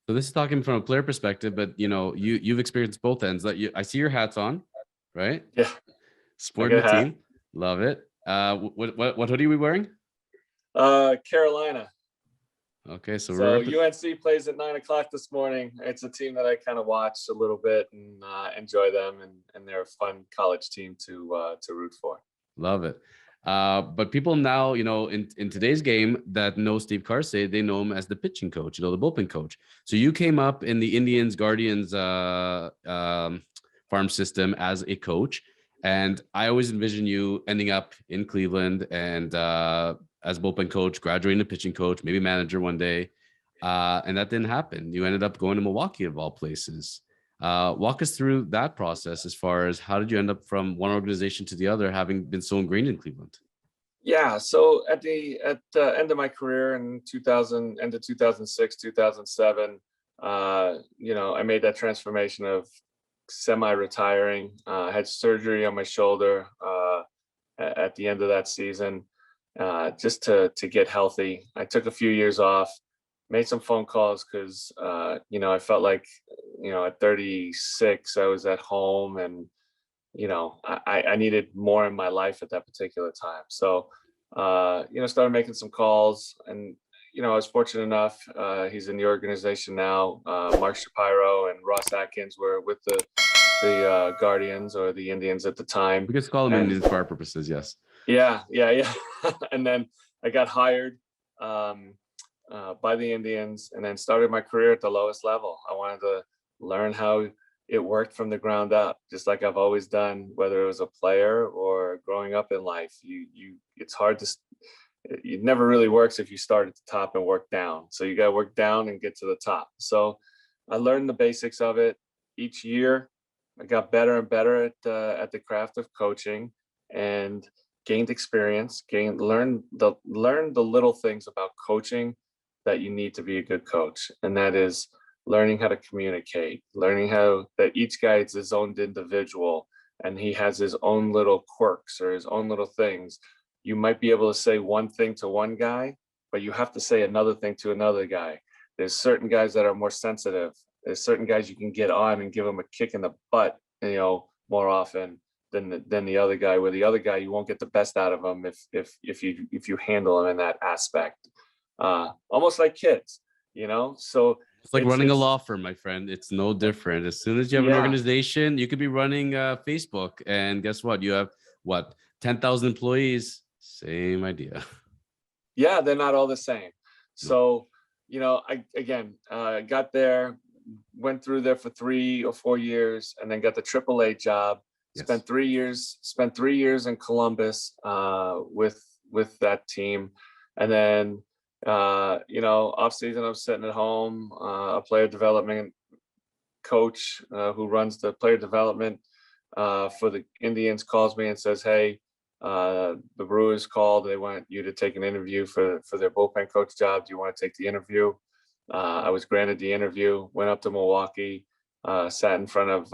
So this is talking from a player perspective, but you've experienced both ends. I see your hats on, right? Yeah, I Sporting got the a hat. team, love it. What hoodie are we wearing? Carolina. Okay, so So UNC plays at 9 o'clock this morning. It's a team that I kind of watch a little bit and enjoy them, and they're a fun college team to root for. Love it. But people now, in today's game that know Steve Karsay, they know him as the pitching coach, the bullpen coach. So you came up in the Indians Guardians farm system as a coach. And I always envision you ending up in Cleveland and as bullpen coach, graduating to pitching coach, maybe manager one day. And that didn't happen. You ended up going to Milwaukee of all places. Walk us through that process as far as how did you end up from one organization to the other, having been so ingrained in Cleveland? Yeah, so at the end of my career in 2000, end of 2006, 2007, I made that transformation of semi-retiring. I had surgery on my shoulder at the end of that season, just to get healthy. I took a few years off, made some phone calls because I felt like at 36 I was at home, and I needed more in my life at that particular time. So started making some calls, and I was fortunate enough. He's in the organization now. Mark Shapiro and Ross Atkins were with the Guardians or the Indians at the time. We could call them Indians for our purposes, yes. Yeah. And then I got hired by the Indians, and then started my career at the lowest level. I wanted to learn how it worked from the ground up, just like I've always done, whether it was a player or growing up in life. It's hard to, it never really works if you start at the top and work down. So you got to work down and get to the top. So I learned the basics of it. Each year I got better and better at the craft of coaching, and gained experience, learned the little things about coaching that you need to be a good coach. And that is learning how to communicate, learning how that each guy is his own individual and he has his own little quirks or his own little things. You might be able to say one thing to one guy, but you have to say another thing to another guy. There's certain guys that are more sensitive. There's certain guys you can get on and give them a kick in the butt, more often than the other guy, where the other guy, you won't get the best out of them if you handle them in that aspect. Almost like kids, so it's like running a law firm, my friend. It's no different. As soon as you have an organization, you could be running Facebook, and guess what? You have 10,000 employees. Same idea. Yeah, they're not all the same. So, I got there, went through there for 3 or 4 years, and then got the AAA job. Yes. Spent 3 years in Columbus with that team, and then off season I was sitting at home. A player development coach who runs the player development for the Indians calls me and says, "Hey, the Brewers called. They want you to take an interview for their bullpen coach job. Do you want to take the interview?" I was granted the interview. Went up to Milwaukee, sat in front of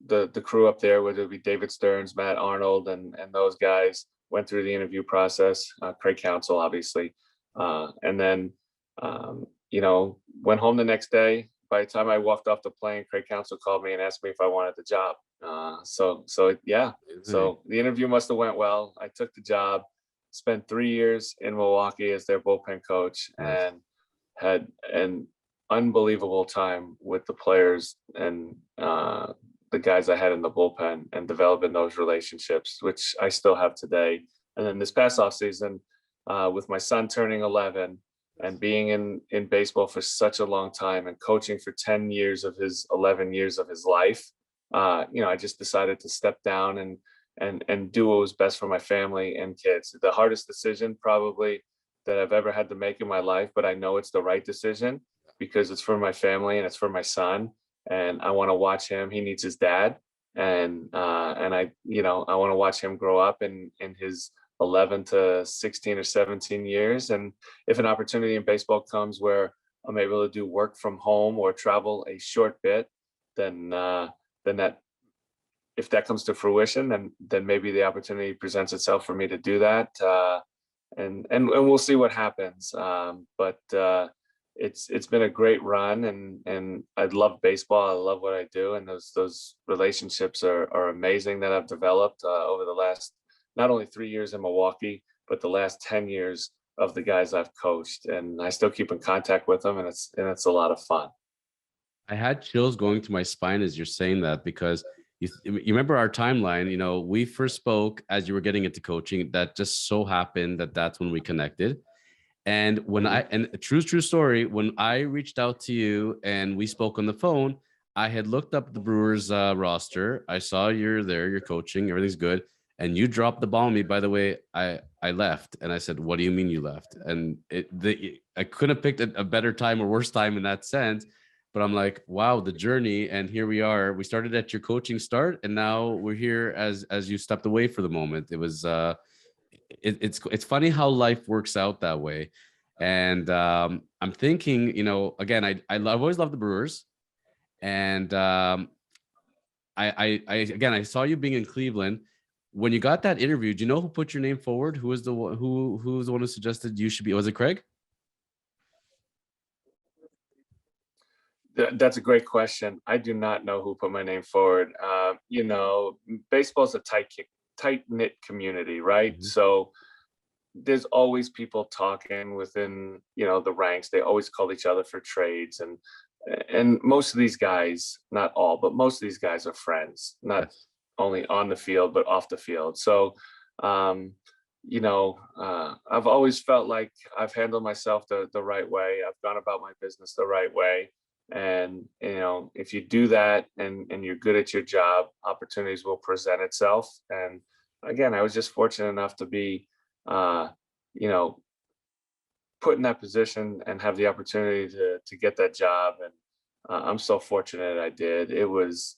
the crew up there, whether it be David Stearns, Matt Arnold, and those guys. Went through the interview process, Craig Counsell, obviously. And then, went home the next day. By the time I walked off the plane, Craig Counsell called me and asked me if I wanted the job. So the interview must have went well. I took the job, spent 3 years in Milwaukee as their bullpen coach, and had an unbelievable time with the players and the guys I had in the bullpen, and developing those relationships, which I still have today. And then this past off season, with my son turning 11 and being in baseball for such a long time and coaching for 10 years of his 11 years of his life, I just decided to step down and do what was best for my family and kids. The hardest decision probably that I've ever had to make in my life, but I know it's the right decision because it's for my family and it's for my son. And I want to watch him. He needs his dad, and I want to watch him grow up in his 11 to 16 or 17 years. And if an opportunity in baseball comes where I'm able to do work from home or travel a short bit, then that, if that comes to fruition, then maybe the opportunity presents itself for me to do that. And we'll see what happens. But it's been a great run, and I love baseball. I love what I do, and those relationships are amazing that I've developed over the last not only 3 years in Milwaukee, but the last 10 years of the guys I've coached, and I still keep in contact with them, and it's a lot of fun. I had chills going to my spine as you're saying that, because you remember our timeline. We first spoke as you were getting into coaching. That just so happened that that's when we connected. And and a true story, when I reached out to you and we spoke on the phone, I had looked up the Brewers roster. I saw you're there, you're coaching, everything's good. And you dropped the ball on me. By the way, I left, and I said, "What do you mean you left?" And I couldn't have picked a better time or worse time in that sense. But I'm like, wow, the journey, and here we are. We started at your coaching start, and now we're here as you stepped away for the moment. It was it's funny how life works out that way. And I'm thinking, again, I've always loved the Brewers, and I saw you being in Cleveland. When you got that interview, do you know who put your name forward? Who was the one who was the one who suggested you should be? Was it Craig? That's a great question. I do not know who put my name forward. Baseball's a tight knit community, right? Mm-hmm. So there's always people talking within, the ranks. They always call each other for trades, and most of these guys, not all, but most of these guys are friends, not Yes. only on the field but off the field. So, I've always felt like I've handled myself the right way. I've gone about my business the right way. And if you do that and you're good at your job, opportunities will present itself. And again, I was just fortunate enough to be uh you know put in that position and have the opportunity to get that job. And I'm so fortunate I did. It was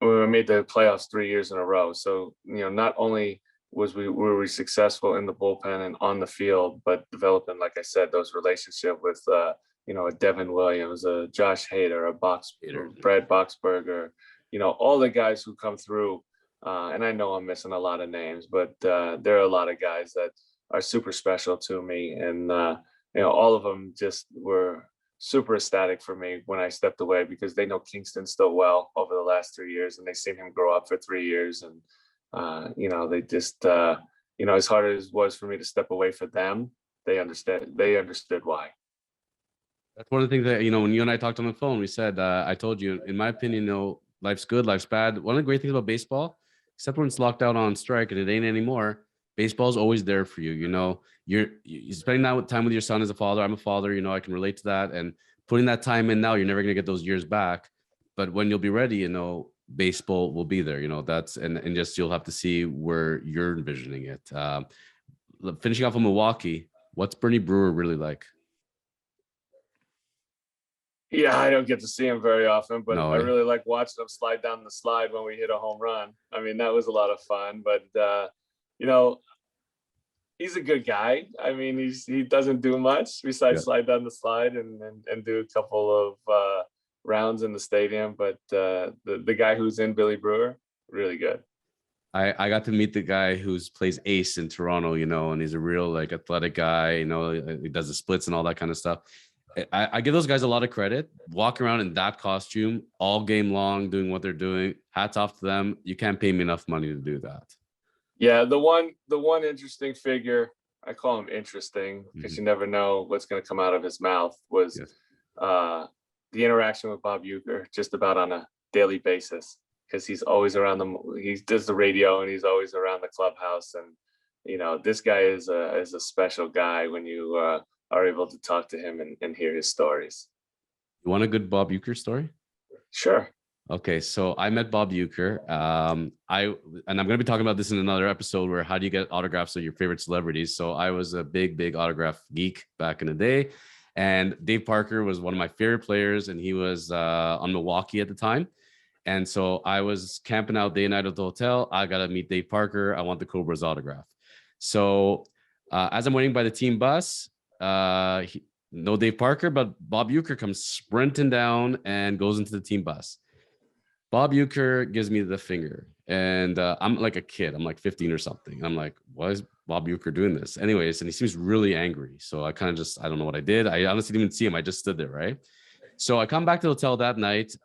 we made the playoffs 3 years in a row. So not only were we successful in the bullpen and on the field, but developing, like I said, those relationship with a Devin Williams, a Josh Hader, Peter. Brad Boxberger, all the guys who come through. And I know I'm missing a lot of names, but there are a lot of guys that are super special to me, and all of them just were super ecstatic for me when I stepped away, because they know Kingston still well over the last 3 years, and they've seen him grow up for 3 years. And they just as hard as it was for me to step away for them, they understood why. That's one of the things that, when you and I talked on the phone, we said, I told you, in my opinion, life's good, life's bad. One of the great things about baseball, except when it's locked out on strike, and it ain't anymore, baseball's always there for you. You're spending that time with your son as a father. I'm a father, I can relate to that. And putting that time in now, you're never going to get those years back. But when you'll be ready, baseball will be there. That's, and just, you'll have to see where you're envisioning it. Finishing off in Milwaukee, what's Bernie Brewer really like? Yeah, I don't get to see him very often, but No, I really like watching him slide down the slide when we hit a home run. I mean, that was a lot of fun. But you know, he's a good guy. I mean, he doesn't do much besides slide down the slide and do a couple of rounds in the stadium. But the guy who's in Billy Brewer, really good. I got to meet the guy who's plays ace in Toronto, and he's a real athletic guy, he does the splits and all that kind of stuff. I give those guys a lot of credit. Walk around in that costume all game long, doing what they're doing. Hats off to them. You can't pay me enough money to do that. Yeah, the one interesting figure, I call him interesting because you never know what's going to come out of his mouth, was the interaction with Bob Uecker just about on a daily basis, because he's always around he does the radio and he's always around the clubhouse. And this guy is a special guy when you are able to talk to him and hear his stories. You want a good Bob Uecker story? Sure. Okay, so I met Bob Uecker. I'm going to be talking about this in another episode, where how do you get autographs of your favorite celebrities? So I was a big autograph geek back in the day, and Dave Parker was one of my favorite players, and he was on Milwaukee at the time. And so I was camping out day and night at the hotel. I got to meet Dave Parker. I want the Cobra's autograph. So as I'm waiting by the team bus, no Dave Parker, but Bob Uecker comes sprinting down and goes into the team bus. Bob Uecker gives me the finger, and I'm like a kid. I'm like 15 or something. And I'm like, why is Bob Uecker doing this? Anyways, and he seems really angry. So I kind of just, I don't know what I did. I honestly didn't even see him. I just stood there, right? So I come back to the hotel that night.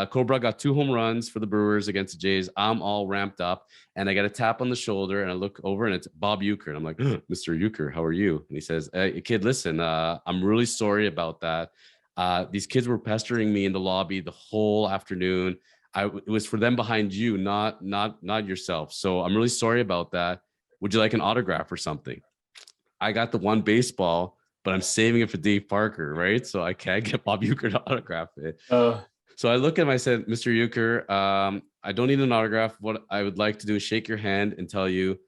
Cobra got 2 home runs for the Brewers against the Jays. I'm all ramped up, and I get a tap on the shoulder, and I look over, and it's Bob Uecker. And I'm like, Mr. Uecker, how are you? And he says, hey, kid, listen, I'm really sorry about that. These kids were pestering me in the lobby the whole afternoon. It was for them behind you, not yourself. So I'm really sorry about that. Would you like an autograph or something? I got the one baseball, but I'm saving it for Dave Parker, right? So I can't get Bob Uecker to autograph it. So I look at him, I said, Mr. Uecker, I don't need an autograph. What I would like to do is shake your hand and tell you,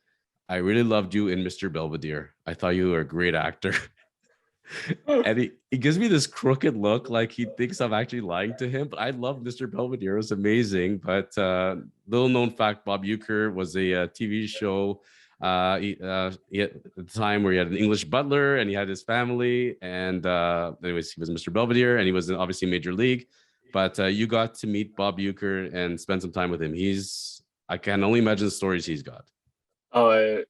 I really loved you in Mr. Belvedere. I thought you were a great actor. And he gives me this crooked look, like he thinks I'm actually lying to him. But I love Mr. Belvedere. It was amazing. But little known fact, Bob Uecker was a TV show he had the time where he had an English butler and he had his family. And anyways, he was Mr. Belvedere, and he was obviously Major League. But you got to meet Bob Uecker and spend some time with him. I can only imagine the stories he's got. Oh,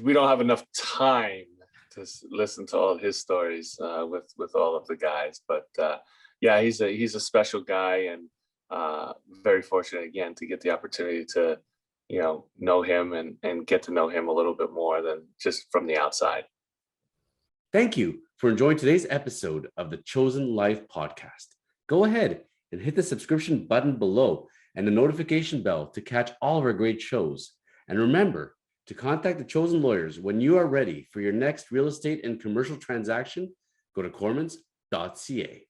we don't have enough time to listen to all his stories with all of the guys, but yeah, he's a special guy, and very fortunate again to get the opportunity to know him and get to know him a little bit more than just from the outside. Thank you for enjoying today's episode of the Chosen Life podcast. Go ahead and hit the subscription button below and the notification bell to catch all of our great shows. And remember to contact the Chosen Lawyers when you are ready for your next real estate and commercial transaction. Go to kormans.ca.